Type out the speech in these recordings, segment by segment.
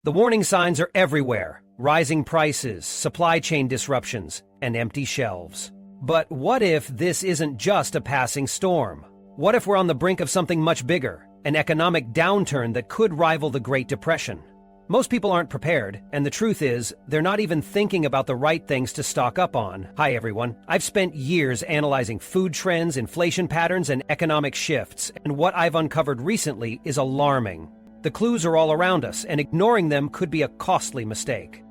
The warning signs are everywhere: rising prices, supply chain disruptions, and empty shelves. But what if this isn't just a passing storm? What if we're on the brink of something much bigger, an economic downturn that could rival the Great Depression? Most people aren't prepared, and the truth is, they're not even thinking about the right things to stock up on. Hi everyone. I've spent years analyzing food trends, inflation patterns, and economic shifts, and what I've uncovered recently is alarming. The clues are all around us, and ignoring them could be a costly mistake.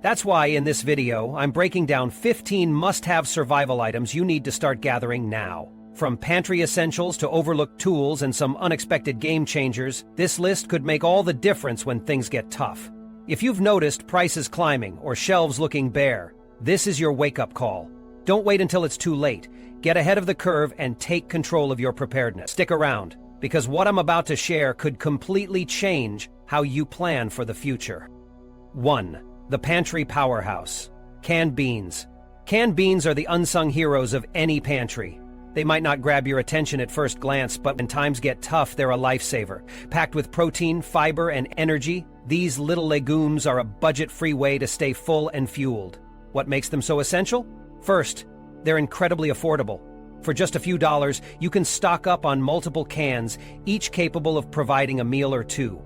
That's why in this video, I'm breaking down 15 must-have survival items you need to start gathering now. From pantry essentials to overlooked tools and some unexpected game changers, this list could make all the difference when things get tough. If you've noticed prices climbing or shelves looking bare, this is your wake-up call. Don't wait until it's too late. Get ahead of the curve and take control of your preparedness. Stick around, because what I'm about to share could completely change how you plan for the future. 1. The pantry powerhouse. Canned beans. Canned beans are the unsung heroes of any pantry. They might not grab your attention at first glance, but when times get tough, they're a lifesaver. Packed with protein, fiber, and energy, these little legumes are a budget-free way to stay full and fueled. What makes them so essential? First, they're incredibly affordable. For just a few dollars, you can stock up on multiple cans, each capable of providing a meal or two.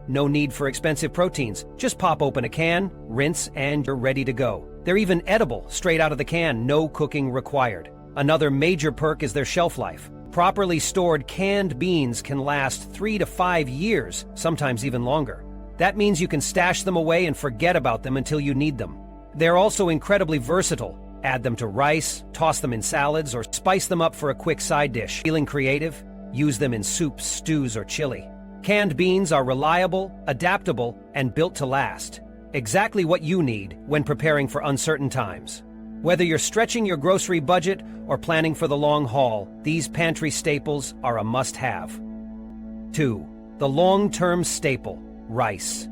No need for expensive proteins. Just pop open a can, rinse, and you're ready to go. They're even edible, straight out of the can, no cooking required. Another major perk is their shelf life. Properly stored canned beans can last 3 to 5 years, sometimes even longer. That means you can stash them away and forget about them until you need them. They're also incredibly versatile. Add them to rice, toss them in salads, or spice them up for a quick side dish. Feeling creative? Use them in soups, stews, or chili. Canned beans are reliable, adaptable, and built to last. Exactly what you need when preparing for uncertain times. Whether you're stretching your grocery budget or planning for the long haul, these pantry staples are a must-have. 2. The long-term staple, rice.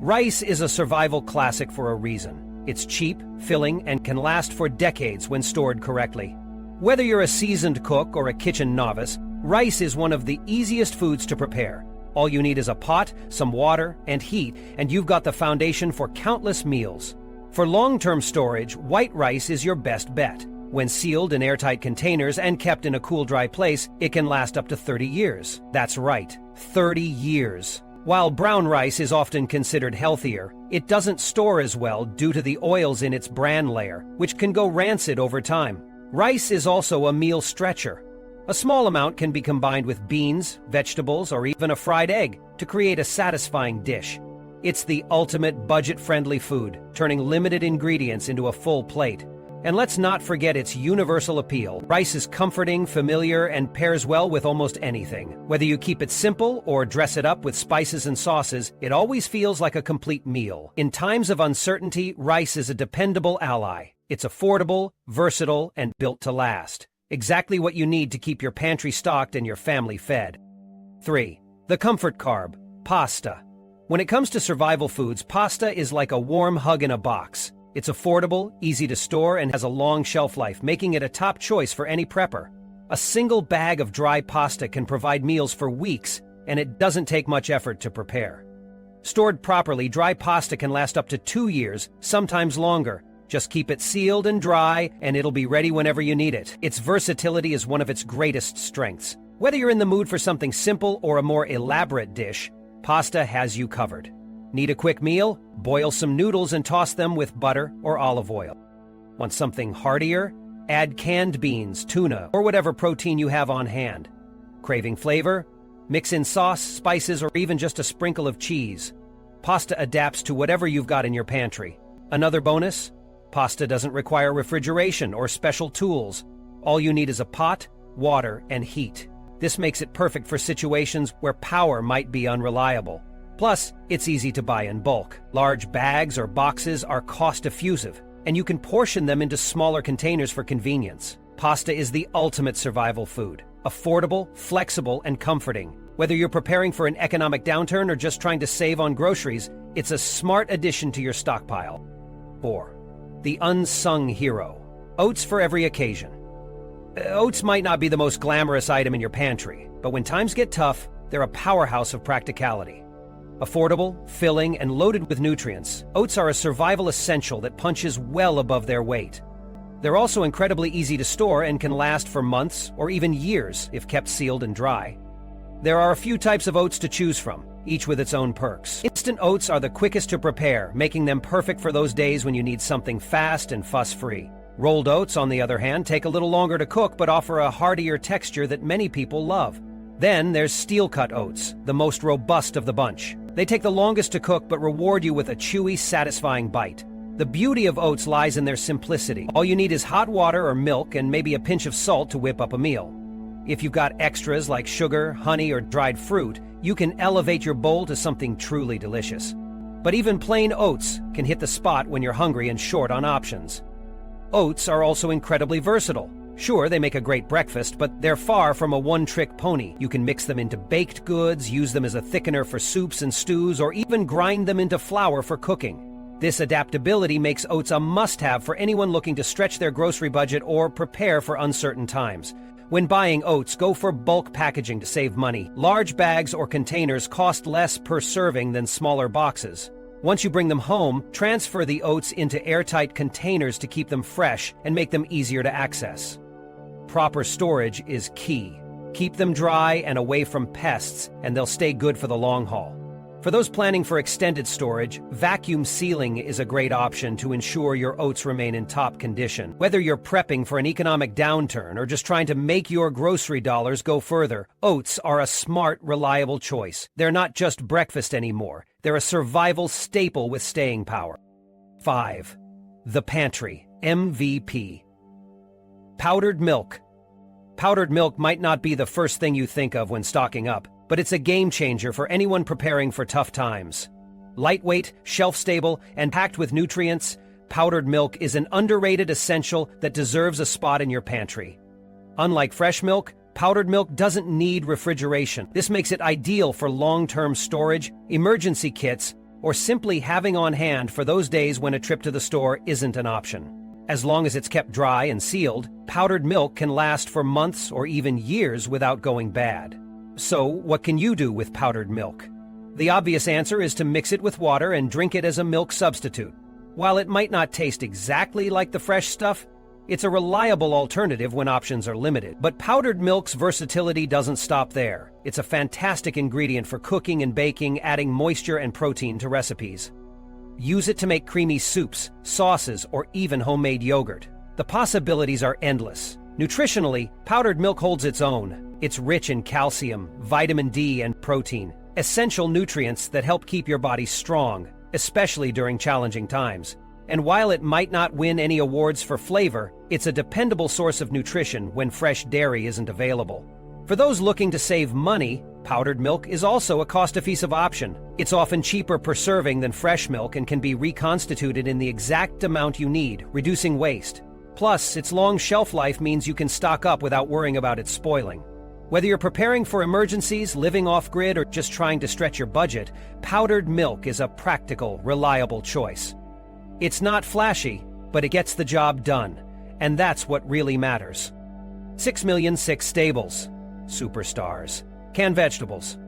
Rice is a survival classic for a reason. It's cheap, filling, and can last for decades when stored correctly. Whether you're a seasoned cook or a kitchen novice, rice is one of the easiest foods to prepare. All you need is a pot, some water, and heat, and you've got the foundation for countless meals. For long-term storage, white rice is your best bet. When sealed in airtight containers and kept in a cool, dry place, it can last up to 30 years. That's right, 30 years. While brown rice is often considered healthier, it doesn't store as well due to the oils in its bran layer, which can go rancid over time. Rice is also a meal stretcher. A small amount can be combined with beans, vegetables, or even a fried egg to create a satisfying dish. It's the ultimate budget-friendly food, turning limited ingredients into a full plate. And let's not forget its universal appeal. Rice is comforting, familiar, and pairs well with almost anything. Whether you keep it simple or dress it up with spices and sauces, it always feels like a complete meal. In times of uncertainty, rice is a dependable ally. It's affordable, versatile, and built to last. Exactly what you need to keep your pantry stocked and your family fed. 3. The comfort carb, pasta. When it comes to survival foods, pasta is like a warm hug in a box. It's affordable, easy to store, and has a long shelf life, making it a top choice for any prepper. A single bag of dry pasta can provide meals for weeks, and it doesn't take much effort to prepare. Stored properly, dry pasta can last up to 2 years, sometimes longer. Just keep it sealed and dry, and it'll be ready whenever you need it. Its versatility is one of its greatest strengths. Whether you're in the mood for something simple or a more elaborate dish, pasta has you covered. Need a quick meal? Boil some noodles and toss them with butter or olive oil. Want something heartier? Add canned beans, tuna, or whatever protein you have on hand. Craving flavor? Mix in sauce, spices, or even just a sprinkle of cheese. Pasta adapts to whatever you've got in your pantry. Another bonus? Pasta doesn't require refrigeration or special tools. All you need is a pot, water, and heat. This makes it perfect for situations where power might be unreliable. Plus, it's easy to buy in bulk. Large bags or boxes are cost-effusive, and you can portion them into smaller containers for convenience. Pasta is the ultimate survival food. Affordable, flexible, and comforting. Whether you're preparing for an economic downturn or just trying to save on groceries, it's a smart addition to your stockpile. 4. The unsung hero. Oats for every occasion. Oats might not be the most glamorous item in your pantry, but when times get tough, they're a powerhouse of practicality. Affordable, filling, and loaded with nutrients, oats are a survival essential that punches well above their weight. They're also incredibly easy to store and can last for months or even years if kept sealed and dry. There are a few types of oats to choose from, each with its own perks. Instant oats are the quickest to prepare, making them perfect for those days when you need something fast and fuss-free. Rolled oats, on the other hand, take a little longer to cook but offer a heartier texture that many people love. Then there's steel-cut oats, the most robust of the bunch. They take the longest to cook but reward you with a chewy, satisfying bite. The beauty of oats lies in their simplicity. All you need is hot water or milk and maybe a pinch of salt to whip up a meal. If you've got extras like sugar, honey, or dried fruit, you can elevate your bowl to something truly delicious. But even plain oats can hit the spot when you're hungry and short on options. Oats are also incredibly versatile. Sure, they make a great breakfast, but they're far from a one-trick pony. You can mix them into baked goods, use them as a thickener for soups and stews, or even grind them into flour for cooking. This adaptability makes oats a must-have for anyone looking to stretch their grocery budget or prepare for uncertain times. When buying oats, go for bulk packaging to save money. Large bags or containers cost less per serving than smaller boxes. Once you bring them home, transfer the oats into airtight containers to keep them fresh and make them easier to access. Proper storage is key. Keep them dry and away from pests, and they'll stay good for the long haul. For those planning for extended storage, vacuum sealing is a great option to ensure your oats remain in top condition. Whether you're prepping for an economic downturn or just trying to make your grocery dollars go further, oats are a smart, reliable choice. They're not just breakfast anymore. They're a survival staple with staying power. 5. The Pantry, MVP. Powdered milk. Powdered milk might not be the first thing you think of when stocking up, but it's a game changer for anyone preparing for tough times. Lightweight, shelf-stable, and packed with nutrients, powdered milk is an underrated essential that deserves a spot in your pantry. Unlike fresh milk, powdered milk doesn't need refrigeration. This makes it ideal for long-term storage, emergency kits, or simply having on hand for those days when a trip to the store isn't an option. As long as it's kept dry and sealed, powdered milk can last for months or even years without going bad. So, what can you do with powdered milk? The obvious answer is to mix it with water and drink it as a milk substitute. While it might not taste exactly like the fresh stuff, it's a reliable alternative when options are limited. But powdered milk's versatility doesn't stop there. It's a fantastic ingredient for cooking and baking, adding moisture and protein to recipes. Use it to make creamy soups, sauces, or even homemade yogurt. The possibilities are endless. Nutritionally, powdered milk holds its own. It's rich in calcium, vitamin D, and protein, essential nutrients that help keep your body strong, especially during challenging times. And while it might not win any awards for flavor, it's a dependable source of nutrition when fresh dairy isn't available. For those looking to save money, powdered milk is also a cost-effective option. It's often cheaper per serving than fresh milk and can be reconstituted in the exact amount you need, reducing waste. Plus, its long shelf life means you can stock up without worrying about it spoiling. Whether you're preparing for emergencies, living off-grid, or just trying to stretch your budget, powdered milk is a practical, reliable choice. It's not flashy, but it gets the job done, and that's what really matters. 6,000,006 staples. Superstars. Canned vegetables.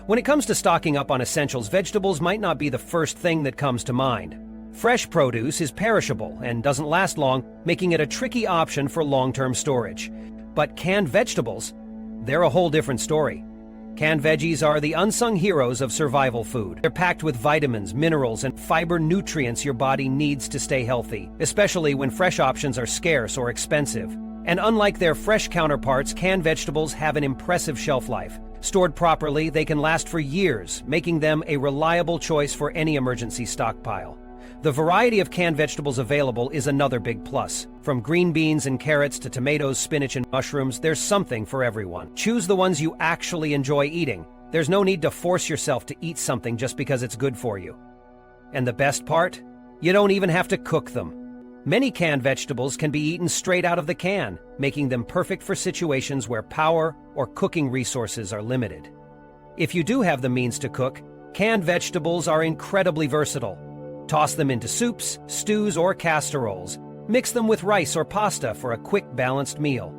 When it comes to stocking up on essentials, vegetables might not be the first thing that comes to mind. Fresh produce is perishable and doesn't last long, making it a tricky option for long-term storage. But canned vegetables, they're a whole different story. Canned veggies are the unsung heroes of survival food. They're packed with vitamins, minerals, and fiber nutrients your body needs to stay healthy, especially when fresh options are scarce or expensive. And unlike their fresh counterparts, canned vegetables have an impressive shelf life. Stored properly, they can last for years, making them a reliable choice for any emergency stockpile. The variety of canned vegetables available is another big plus. From green beans and carrots to tomatoes, spinach, and mushrooms, there's something for everyone. Choose the ones you actually enjoy eating. There's no need to force yourself to eat something just because it's good for you. And the best part? You don't even have to cook them. Many canned vegetables can be eaten straight out of the can, making them perfect for situations where power or cooking resources are limited. If you do have the means to cook, canned vegetables are incredibly versatile. Toss them into soups, stews, or casseroles. Mix them with rice or pasta for a quick, balanced meal.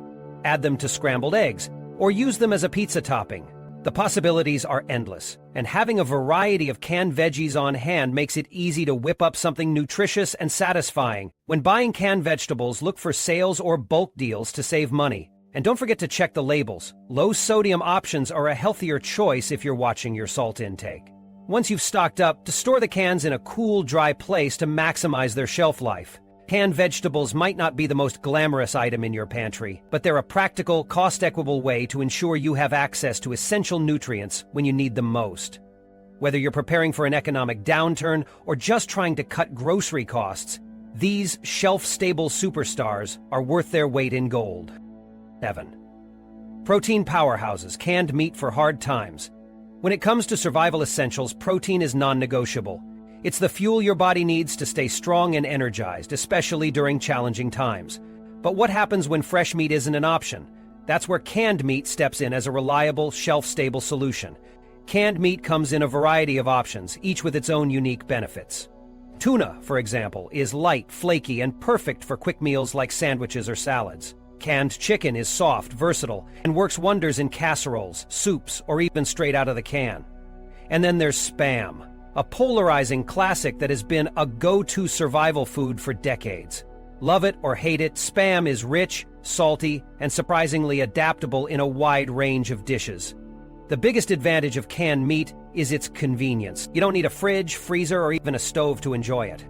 Add them to scrambled eggs, or use them as a pizza topping. The possibilities are endless, and having a variety of canned veggies on hand makes it easy to whip up something nutritious and satisfying. When buying canned vegetables, look for sales or bulk deals to save money. And don't forget to check the labels. Low-sodium options are a healthier choice if you're watching your salt intake. Once you've stocked up, to store the cans in a cool, dry place to maximize their shelf life. Canned vegetables might not be the most glamorous item in your pantry, but they're a practical, cost-equitable way to ensure you have access to essential nutrients when you need them most. Whether you're preparing for an economic downturn or just trying to cut grocery costs, these shelf-stable superstars are worth their weight in gold. 7. Protein powerhouses, canned meat for hard times. When it comes to survival essentials, protein is non-negotiable. It's the fuel your body needs to stay strong and energized, especially during challenging times. But what happens when fresh meat isn't an option? That's where canned meat steps in as a reliable, shelf-stable solution. Canned meat comes in a variety of options, each with its own unique benefits. Tuna, for example, is light, flaky, and perfect for quick meals like sandwiches or salads. Canned chicken is soft, versatile, and works wonders in casseroles, soups, or even straight out of the can. And then there's Spam, a polarizing classic that has been a go-to survival food for decades. Love it or hate it, Spam is rich, salty, and surprisingly adaptable in a wide range of dishes. The biggest advantage of canned meat is its convenience. You don't need a fridge, freezer, or even a stove to enjoy it.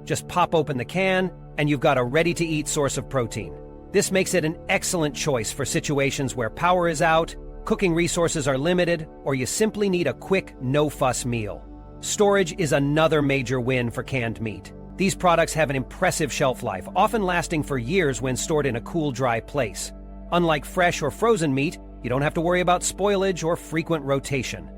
Just pop open the can, and you've got a ready-to-eat source of protein. This makes it an excellent choice for situations where power is out, cooking resources are limited, or you simply need a quick, no-fuss meal. Storage is another major win for canned meat. These products have an impressive shelf life, often lasting for years when stored in a cool, dry place. Unlike fresh or frozen meat, you don't have to worry about spoilage or frequent rotation.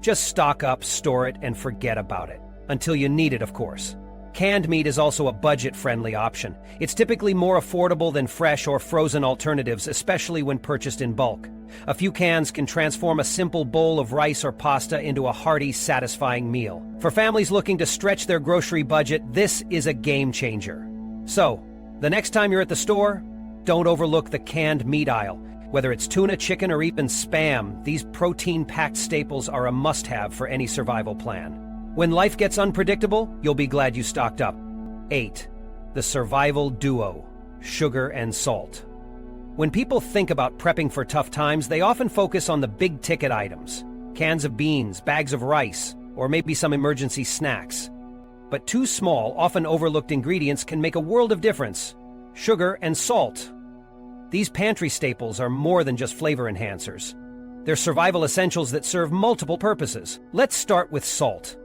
Just stock up, store it, and forget about it. Until you need it, of course. Canned meat is also a budget-friendly option. It's typically more affordable than fresh or frozen alternatives, especially when purchased in bulk. A few cans can transform a simple bowl of rice or pasta into a hearty, satisfying meal. For families looking to stretch their grocery budget, this is a game changer. So, the next time you're at the store, don't overlook the canned meat aisle. Whether it's tuna, chicken, or even Spam, these protein-packed staples are a must-have for any survival plan. When life gets unpredictable, you'll be glad you stocked up. 8. The survival duo, sugar and salt. When people think about prepping for tough times, they often focus on the big-ticket items. Cans of beans, bags of rice, or maybe some emergency snacks. But two small, often overlooked ingredients can make a world of difference: sugar and salt. These pantry staples are more than just flavor enhancers. They're survival essentials that serve multiple purposes. Let's start with salt.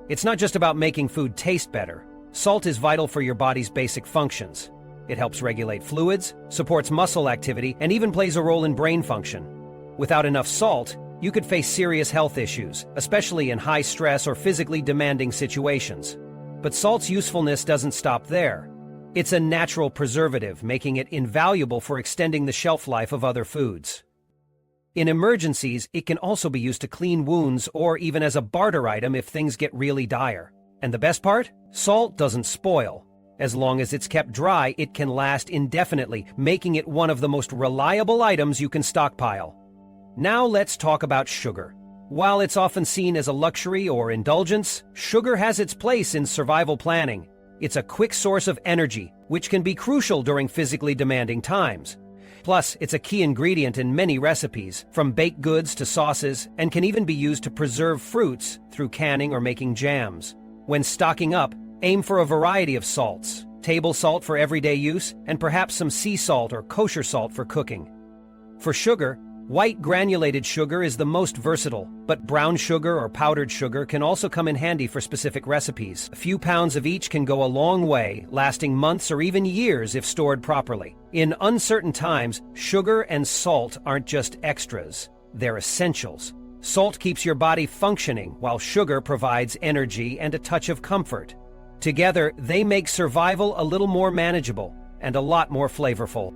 It's not just about making food taste better. Salt is vital for your body's basic functions. It helps regulate fluids, supports muscle activity, and even plays a role in brain function. Without enough salt, you could face serious health issues, especially in high-stress or physically demanding situations. But salt's usefulness doesn't stop there. It's a natural preservative, making it invaluable for extending the shelf life of other foods. In emergencies, it can also be used to clean wounds or even as a barter item if things get really dire. And the best part? Salt doesn't spoil. As long as it's kept dry, it can last indefinitely, making it one of the most reliable items you can stockpile. Now let's talk about sugar. While it's often seen as a luxury or indulgence, sugar has its place in survival planning. It's a quick source of energy, which can be crucial during physically demanding times. Plus, it's a key ingredient in many recipes, from baked goods to sauces, and can even be used to preserve fruits through canning or making jams. When stocking up, aim for a variety of salts: table salt for everyday use, and perhaps some sea salt or kosher salt for cooking. For sugar, white granulated sugar is the most versatile, but brown sugar or powdered sugar can also come in handy for specific recipes. A few pounds of each can go a long way, lasting months or even years if stored properly. In uncertain times, sugar and salt aren't just extras, they're essentials. Salt keeps your body functioning, while sugar provides energy and a touch of comfort. Together, they make survival a little more manageable and a lot more flavorful.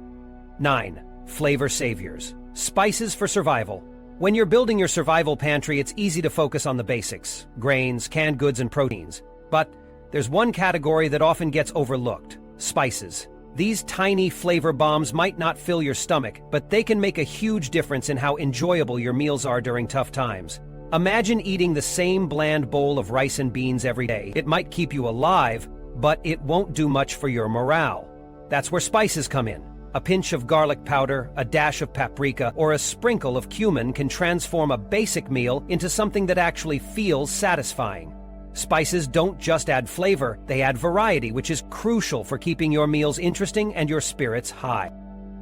9. Flavor saviors. Spices for survival. When you're building your survival pantry, it's easy to focus on the basics: grains, canned goods, and proteins. But there's one category that often gets overlooked: spices. These tiny flavor bombs might not fill your stomach, but they can make a huge difference in how enjoyable your meals are during tough times. Imagine eating the same bland bowl of rice and beans every day. It might keep you alive, but it won't do much for your morale. That's where spices come in. A pinch of garlic powder, a dash of paprika, or a sprinkle of cumin can transform a basic meal into something that actually feels satisfying. Spices don't just add flavor, they add variety, which is crucial for keeping your meals interesting and your spirits high.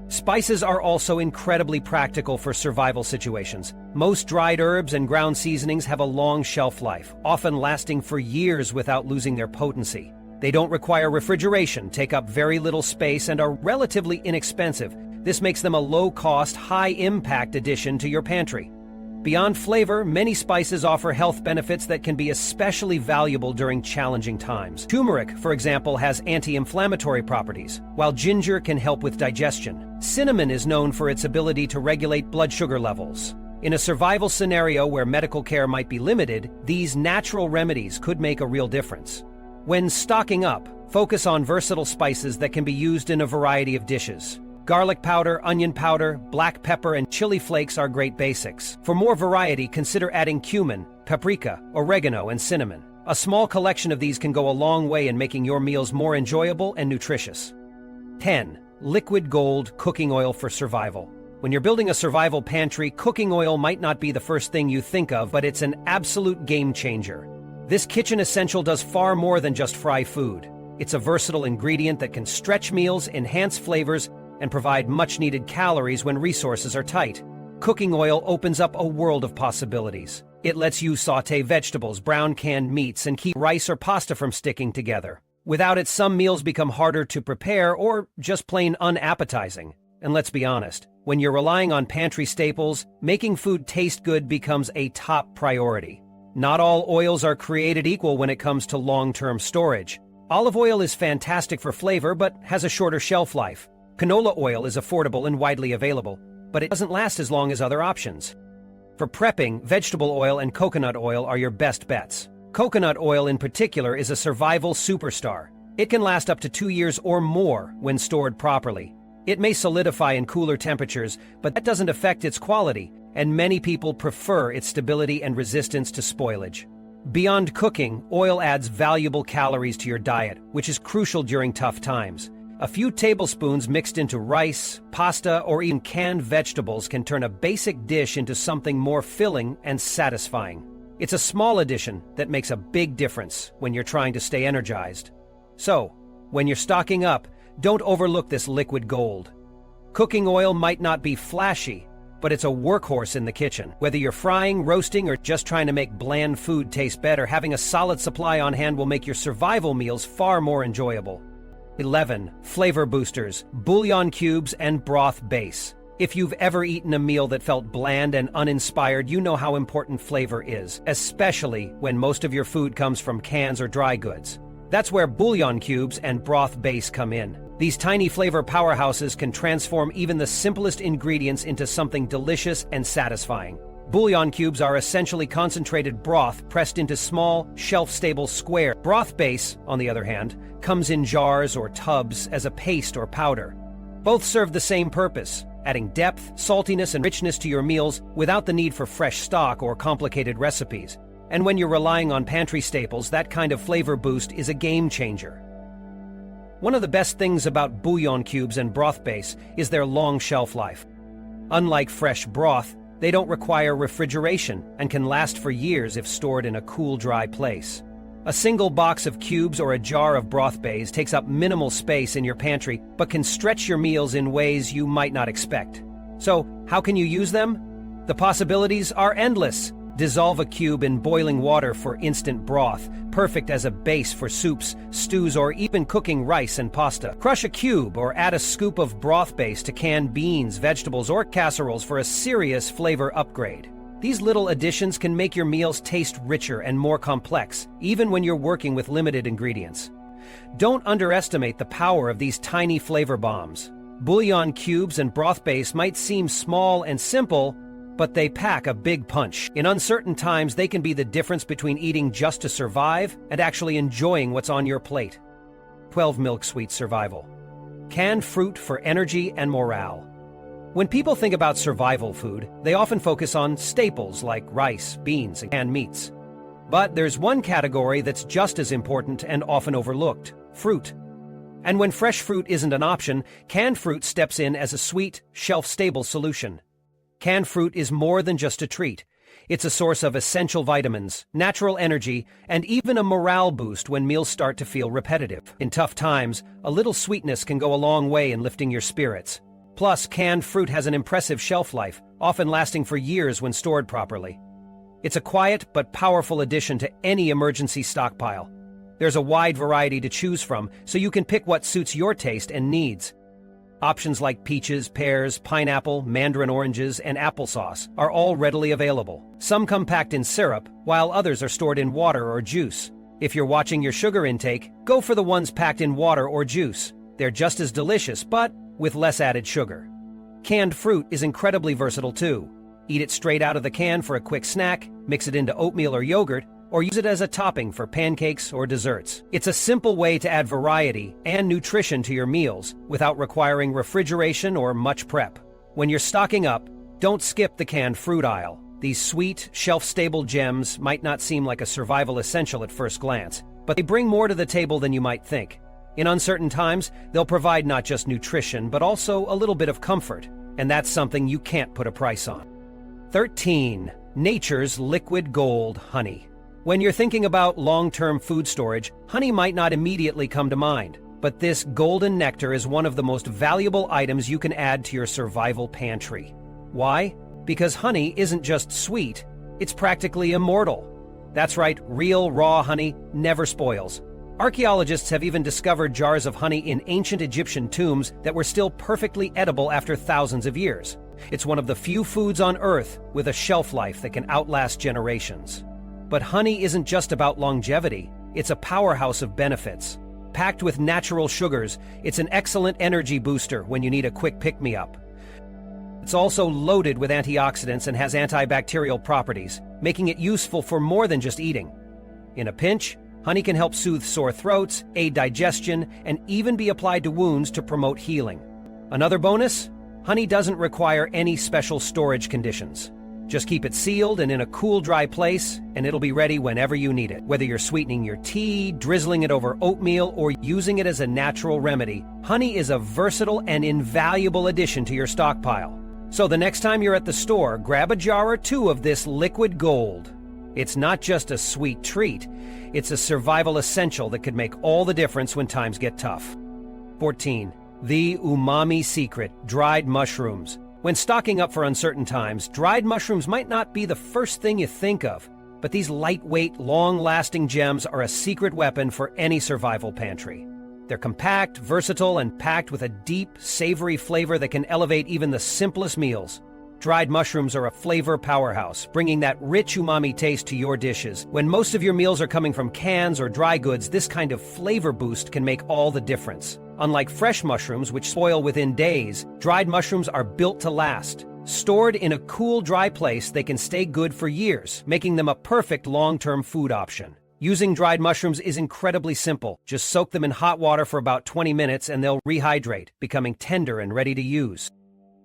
Spices are also incredibly practical for survival situations. Most dried herbs and ground seasonings have a long shelf life, often lasting for years without losing their potency. They don't require refrigeration, take up very little space, and are relatively inexpensive. This makes them a low-cost, high-impact addition to your pantry. Beyond flavor, many spices offer health benefits that can be especially valuable during challenging times. Turmeric, for example, has anti-inflammatory properties, while ginger can help with digestion. Cinnamon is known for its ability to regulate blood sugar levels. In a survival scenario where medical care might be limited, these natural remedies could make a real difference. When stocking up, focus on versatile spices that can be used in a variety of dishes. Garlic powder, onion powder, black pepper, and chili flakes are great basics. For more variety, consider adding cumin, paprika, oregano, and cinnamon. A small collection of these can go a long way in making your meals more enjoyable and nutritious. 10. Liquid gold cooking oil for survival. When you're building a survival pantry, cooking oil might not be the first thing you think of, but it's an absolute game changer. This kitchen essential does far more than just fry food. It's a versatile ingredient that can stretch meals, enhance flavors, and provide much-needed calories when resources are tight. Cooking oil opens up a world of possibilities. It lets you sauté vegetables, brown canned meats, and keep rice or pasta from sticking together. Without it, some meals become harder to prepare or just plain unappetizing. And let's be honest, when you're relying on pantry staples, making food taste good becomes a top priority. Not all oils are created equal when it comes to long-term storage. Olive oil is fantastic for flavor but has a shorter shelf life. Canola oil is affordable and widely available, but it doesn't last as long as other options. For prepping, vegetable oil and coconut oil are your best bets. Coconut oil in particular is a survival superstar. It can last up to 2 years or more when stored properly. It may solidify in cooler temperatures, but that doesn't affect its quality, and many people prefer its stability and resistance to spoilage. Beyond cooking, oil adds valuable calories to your diet, which is crucial during tough times. A few tablespoons mixed into rice, pasta, or even canned vegetables can turn a basic dish into something more filling and satisfying. It's a small addition that makes a big difference when you're trying to stay energized. So, when you're stocking up, don't overlook this liquid gold. Cooking oil might not be flashy, but it's a workhorse in the kitchen. Whether you're frying, roasting, or just trying to make bland food taste better, having a solid supply on hand will make your survival meals far more enjoyable. 11. Flavor boosters, bouillon cubes, and broth base. If you've ever eaten a meal that felt bland and uninspired, you know how important flavor is, especially when most of your food comes from cans or dry goods. That's where bouillon cubes and broth base come in. These tiny flavor powerhouses can transform even the simplest ingredients into something delicious and satisfying. Bouillon cubes are essentially concentrated broth pressed into small, shelf-stable squares. Broth base, on the other hand, comes in jars or tubs as a paste or powder. Both serve the same purpose, adding depth, saltiness, and richness to your meals without the need for fresh stock or complicated recipes. And when you're relying on pantry staples, that kind of flavor boost is a game changer. One of the best things about bouillon cubes and broth base is their long shelf life. Unlike fresh broth, they don't require refrigeration and can last for years if stored in a cool, dry place. A single box of cubes or a jar of broth base takes up minimal space in your pantry, but can stretch your meals in ways you might not expect. So, how can you use them? The possibilities are endless. Dissolve a cube in boiling water for instant broth, perfect as a base for soups, stews, or even cooking rice and pasta. Crush a cube or add a scoop of broth base to canned beans, vegetables, or casseroles for a serious flavor upgrade. These little additions can make your meals taste richer and more complex, even when you're working with limited ingredients. Don't underestimate the power of these tiny flavor bombs. Bouillon cubes and broth base might seem small and simple, but they pack a big punch. In uncertain times, they can be the difference between eating just to survive and actually enjoying what's on your plate. 12. Milk sweet survival. canned fruit for energy and morale. When people think about survival food, they often focus on staples like rice, beans, and canned meats. But there's one category that's just as important and often overlooked: fruit. And when fresh fruit isn't an option, canned fruit steps in as a sweet, shelf-stable solution. Canned fruit is more than just a treat. It's a source of essential vitamins, natural energy, and even a morale boost when meals start to feel repetitive. In tough times, a little sweetness can go a long way in lifting your spirits. Plus, canned fruit has an impressive shelf life, often lasting for years when stored properly. It's a quiet but powerful addition to any emergency stockpile. There's a wide variety to choose from, so you can pick what suits your taste and needs. Options like peaches, pears, pineapple, mandarin oranges, and applesauce are all readily available. Some come packed in syrup, while others are stored in water or juice. If you're watching your sugar intake, go for the ones packed in water or juice. They're just as delicious, but with less added sugar. Canned fruit is incredibly versatile too. Eat it straight out of the can for a quick snack, mix it into oatmeal or yogurt, or use it as a topping for pancakes or desserts. It's a simple way to add variety and nutrition to your meals without requiring refrigeration or much prep. When you're stocking up, don't skip the canned fruit aisle. These sweet, shelf-stable gems might not seem like a survival essential at first glance, but they bring more to the table than you might think. In uncertain times, they'll provide not just nutrition, but also a little bit of comfort, and that's something you can't put a price on. 13. Nature's liquid gold, honey. When you're thinking about long-term food storage, honey might not immediately come to mind, but this golden nectar is one of the most valuable items you can add to your survival pantry. Why? Because honey isn't just sweet, it's practically immortal. That's right, real raw honey never spoils. Archaeologists have even discovered jars of honey in ancient Egyptian tombs that were still perfectly edible after thousands of years. It's one of the few foods on Earth with a shelf life that can outlast generations. But honey isn't just about longevity, it's a powerhouse of benefits. Packed with natural sugars, it's an excellent energy booster when you need a quick pick-me-up. It's also loaded with antioxidants and has antibacterial properties, making it useful for more than just eating. In a pinch, honey can help soothe sore throats, aid digestion, and even be applied to wounds to promote healing. Another bonus? Honey doesn't require any special storage conditions. Just keep it sealed and in a cool, dry place, and it'll be ready whenever you need it. Whether you're sweetening your tea, drizzling it over oatmeal, or using it as a natural remedy, honey is a versatile and invaluable addition to your stockpile. So the next time you're at the store, grab a jar or two of this liquid gold. It's not just a sweet treat, it's a survival essential that could make all the difference when times get tough. 14. The umami secret, dried mushrooms. When stocking up for uncertain times, dried mushrooms might not be the first thing you think of, but these lightweight, long-lasting gems are a secret weapon for any survival pantry. They're compact, versatile, and packed with a deep, savory flavor that can elevate even the simplest meals. Dried mushrooms are a flavor powerhouse, bringing that rich umami taste to your dishes. When most of your meals are coming from cans or dry goods, this kind of flavor boost can make all the difference. Unlike fresh mushrooms, which spoil within days, dried mushrooms are built to last. Stored in a cool, dry place, they can stay good for years, making them a perfect long-term food option. Using dried mushrooms is incredibly simple. Just soak them in hot water for about 20 minutes and they'll rehydrate, becoming tender and ready to use.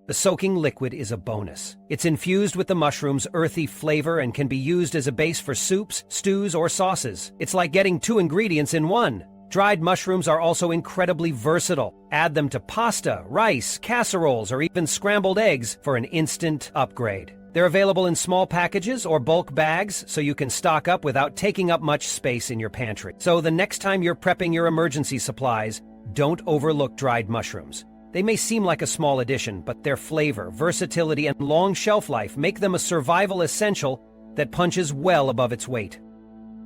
The soaking liquid is a bonus. It's infused with the mushroom's earthy flavor and can be used as a base for soups, stews, or sauces. It's like getting 2 ingredients in one. Dried mushrooms are also incredibly versatile. Add them to pasta, rice, casseroles, or even scrambled eggs for an instant upgrade. They're available in small packages or bulk bags, so you can stock up without taking up much space in your pantry. So the next time you're prepping your emergency supplies, don't overlook dried mushrooms. They may seem like a small addition, but their flavor, versatility, and long shelf life make them a survival essential that punches well above its weight.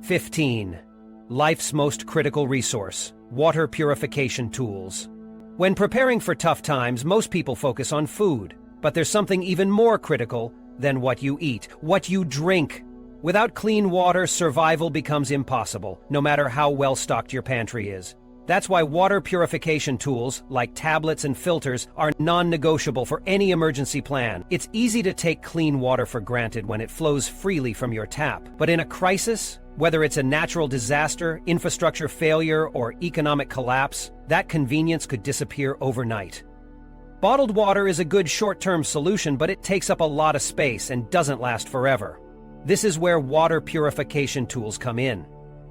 15. Life's most critical resource, water purification tools. When preparing for tough times, most people focus on food, but there's something even more critical than what you eat, what you drink. Without clean water, survival becomes impossible, no matter how well stocked your pantry is. That's why water purification tools, like tablets and filters, are non-negotiable for any emergency plan. It's easy to take clean water for granted when it flows freely from your tap. But in a crisis, Whether it's a natural disaster, infrastructure failure, or economic collapse, that convenience could disappear overnight. Bottled water is a good short-term solution, but it takes up a lot of space and doesn't last forever. This is where water purification tools come in.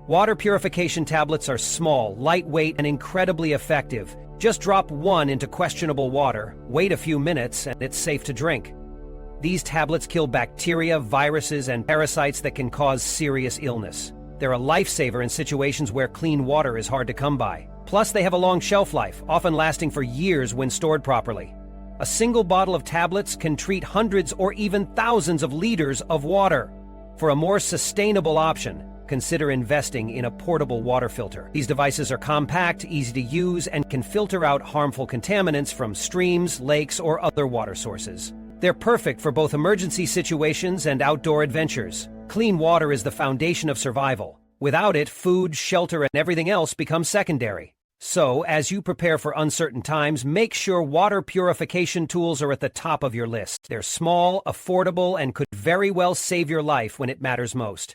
Water purification tablets are small, lightweight, and incredibly effective. Just drop one into questionable water, wait a few minutes, and it's safe to drink. These tablets kill bacteria, viruses, and parasites that can cause serious illness. They're a lifesaver in situations where clean water is hard to come by. Plus, they have a long shelf life, often lasting for years when stored properly. A single bottle of tablets can treat hundreds or even thousands of liters of water. For a more sustainable option, consider investing in a portable water filter. These devices are compact, easy to use, and can filter out harmful contaminants from streams, lakes, or other water sources. They're perfect for both emergency situations and outdoor adventures. Clean water is the foundation of survival. Without it, food, shelter, and everything else becomes secondary. So, as you prepare for uncertain times, make sure water purification tools are at the top of your list. They're small, affordable, and could very well save your life when it matters most.